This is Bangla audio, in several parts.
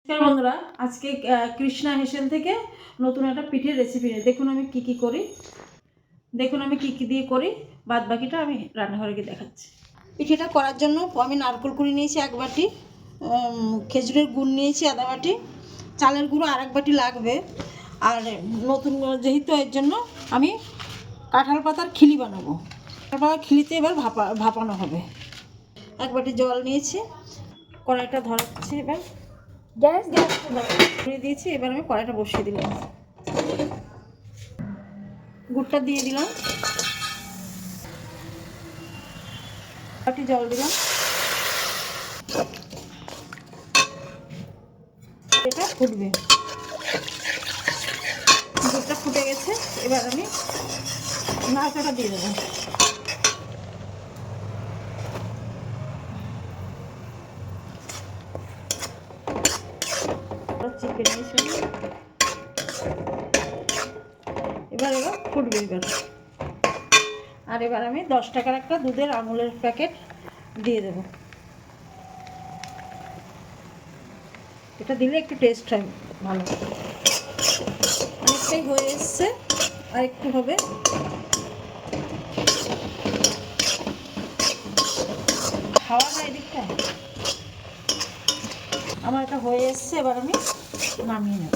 নমস্কার বন্ধুরা, আজকে কৃষ্ণা হেসেল থেকে নতুন একটা পিঠের রেসিপি নিয়ে দেখুন আমি কি করি। দেখুন আমি কি দিয়ে করি, বাদ বাকিটা আমি রান্নাঘরে গিয়ে দেখাচ্ছি। পিঠেটা করার জন্য আমি নারকেল কুড়ি নিয়েছি 1 বাটি, খেজুরের গুড় নিয়েছি আধা বাটি, চালের গুঁড়ো আর 1 বাটি লাগবে। আর নতুন যেহেতু এর জন্য আমি কাঁঠাল পাতার খিলি বানাবো। কাঁঠাল পাতার খিলিতে এবার ভাপানো হবে। 1 বাটি জল নিয়েছি, কড়াইটা ধরাচ্ছি, এবার গ্যাস করে দিয়েছি। এবার আমি কড়াইটা বসিয়ে দিলাম, গুড়টা দিয়ে দিলাম, বাটি জল দিলাম, এটা ফুটবে। গুড়টা ফুটে গেছে, এবার আমি নাড়াটা দিয়ে দেবো। চিপে নিয়েছি, এবার ফুটবে। এবার আমি 10 টাকার একটা দুধের আমুলের প্যাকেট দিয়ে দেবো। এটা দিলে একটু টেস্ট হয় ভালো। অনেকটাই হয়ে এসছে, আর একটু হবে। খাওয়া যায় এদিকটা আমার এটা হয়ে এসছে, এবার আমি নামিয়ে নেব।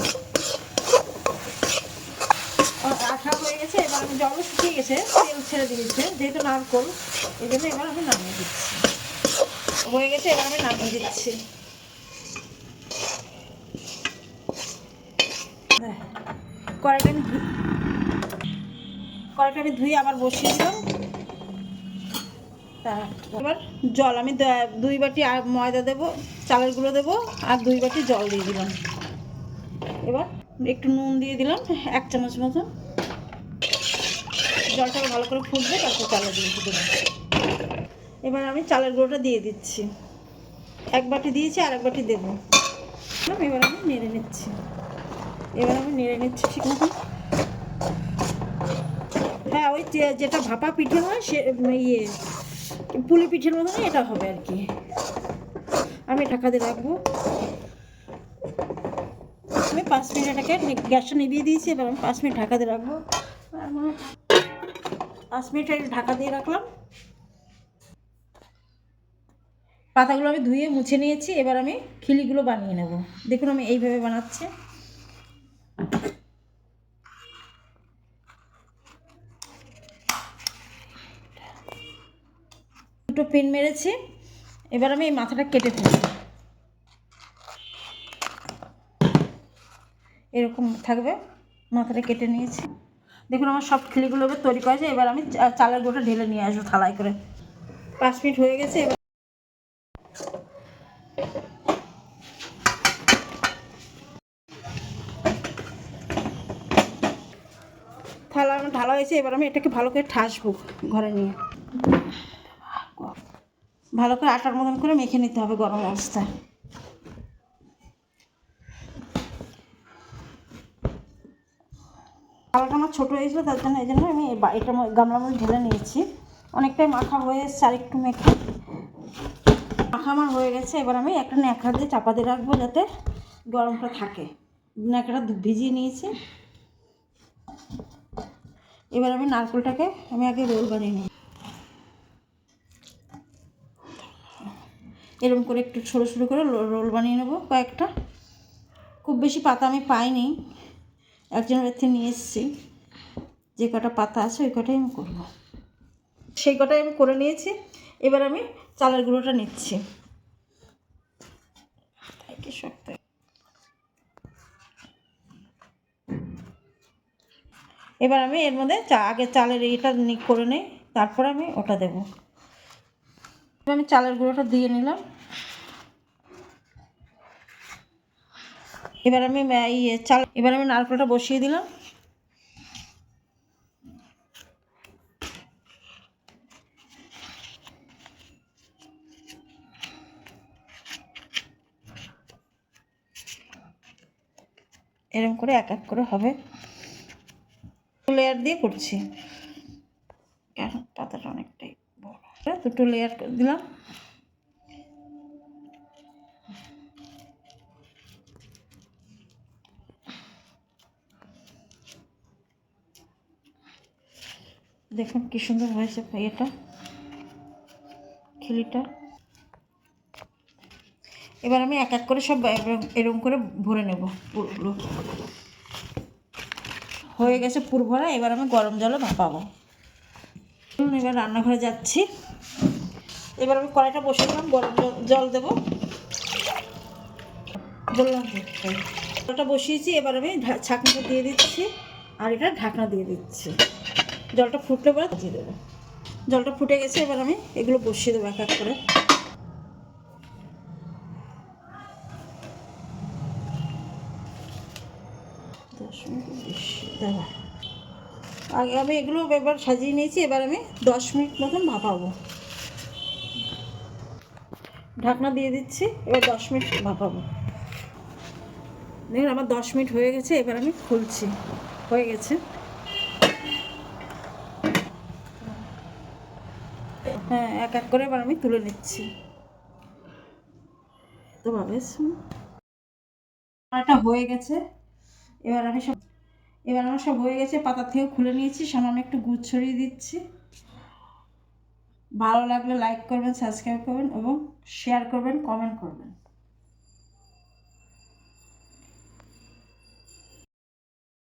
আঠা হয়ে গেছে, এবার আমি জলও শুকিয়ে গেছে, তেল ছেড়ে দিয়েছে যেহেতু নারকোল, এই জন্য এবার আমি নামিয়ে দিচ্ছি। হয়ে গেছে, এবার আমি নামিয়ে দিচ্ছি। কড়াইটা আমি ধুয়ে আবার বসিয়ে দিলাম। এবার জল আমি 2 বাটি আর ময়দা দেবো, চালের গুঁড়ো দেবো, আর 2 বাটি জল দিয়ে দিলাম। এবার একটু নুন দিয়ে দিলাম 1 চামচ মতন। জলটা ভালো করে ফুটবে, তারপর চালের গুঁড়ো দেবো। এবার আমি চালের গুঁড়োটা দিয়ে দিচ্ছি। 1 বাটি দিয়েছি, আর 1 বাটি দেবো। এবার আমি নেড়ে নিচ্ছি, ঠিক মতো। হ্যাঁ, ওই যেটা ভাপা পিঠে হয় সে পুলি পিঠের মতনই এটা হবে আর কি। আমি ঢাকা দিয়ে রাখবো। আমি 5 মিনিট এটাকে গ্যাসটা নিভিয়ে দিয়েছি। এবার আমি 5 মিনিট ঢাকা দিয়ে রাখবো। 5 মিনিট ঢাকা দিয়ে রাখলাম। পাতাগুলো আমি ধুয়ে মুছে নিয়েছি। এবার আমি খিলিগুলো বানিয়ে নেব। দেখুন আমি এইভাবে বানাচ্ছি। দুটো পিন মেরেছি, এবার আমি এই মাথাটা কেটে ফেলব। এরকম থাকবে, মাথাটা কেটে নিয়েছি। দেখুন আমার সব খিলিগুলো এবার তৈরি করেছে। এবার আমি চালের গুঁড়োটা ঢেলে নিয়ে আসবো থালায় করে। 5 মিনিট হয়ে গেছে, এবার থালা আমার ঢালা হয়েছে। এবার আমি এটাকে ভালো করে ঠাসবো, ঘরে নিয়ে ভালো করে আটার মতন করে মেখে নিতে হবে গরম অবস্থায়। থালাটা আমার ছোটো হয়েছিল, তার জন্য আমি এটা গামলার মধ্যে ঢেলে নিয়েছি। অনেকটাই মাখা হয়ে এসছে, আর একটু মাখা আমার হয়ে গেছে। এবার আমি একটা ন্যাকড়া দিয়ে চাপা দিয়ে রাখবো, যাতে গরমটা থাকে। ন্যাকড়া ভিজিয়ে নিয়েছি। এবার আমি নারকেলটাকে আগে রোল বানিয়ে নিই। এরকম করে একটু ছোটো ছোটো করে রোল বানিয়ে নেবো কয়েকটা। খুব বেশি পাতা আমি পাইনি, একজনের থেকে নিয়ে এসেছি। যে কটা পাতা আছে ওই কটাই আমি করবো, সেই কটাই আমি করে নিয়েছি। এবার আমি চালের গুঁড়োটা নিচ্ছি। এবার আমি এর মধ্যে আগে চালের এটা করে নেই, তারপর আমি ওটা দেবো। আমি চালের গুঁড়োটা দিয়ে নিলাম। এবার আমি নারকেলটা বসিয়ে দিলাম। এরকম করে এক এক করে হবে, লেয়ার দিয়ে করছি। কেন পাতাটা অনেকটাই বড়, 2টো লেয়ার দিলাম। দেখুন কি সুন্দর হয়েছে এটা খিলিটা। এবার আমি এক এক করে সব এরকম করে ভরে নেব পুরগুলো। হয়ে গেছে পুর ভরা, এবার আমি গরম জলে ভাপাবো। এবার রান্নাঘরে যাচ্ছি। এবার আমি কড়াইটা বসে দিলাম, গরম জল দেবো বললাম তো। জলটা বসিয়েছি, এবার আমি ছাঁকনিটা দিয়ে দিচ্ছি আর এটা ঢাকনা দিয়ে দিচ্ছি। জলটা ফুটলে পরে দিয়ে দেবো। জলটা ফুটে গেছে, এবার আমি এগুলো বসিয়ে দেবো এক এক করে। দেবো আগে আমি এগুলো এবার সাজিয়ে নিয়েছি, এবার আমি 10 মিনিট মতন ভাপাবো। ঢাকনা দিয়ে দিচ্ছি, এবার 10 মিনিট ভাপাবো। দেখুন আমার 10 মিনিট হয়ে গেছে, এবার আমি খুলছি। হয়ে গেছে। হ্যাঁ, এক এক করে এবার আমি তুলে নিচ্ছি। তো বেশ এটা হয়ে গেছে। এবার আমার সব হয়ে গেছে, পাতা থেকে খুলে নিয়েছি। সামান্য একটু গুড় ছড়িয়ে দিচ্ছি। ভালো লাগলে লাইক করবেন, সাবস্ক্রাইব করবেন এবং শেয়ার করবেন, কমেন্ট করবেন।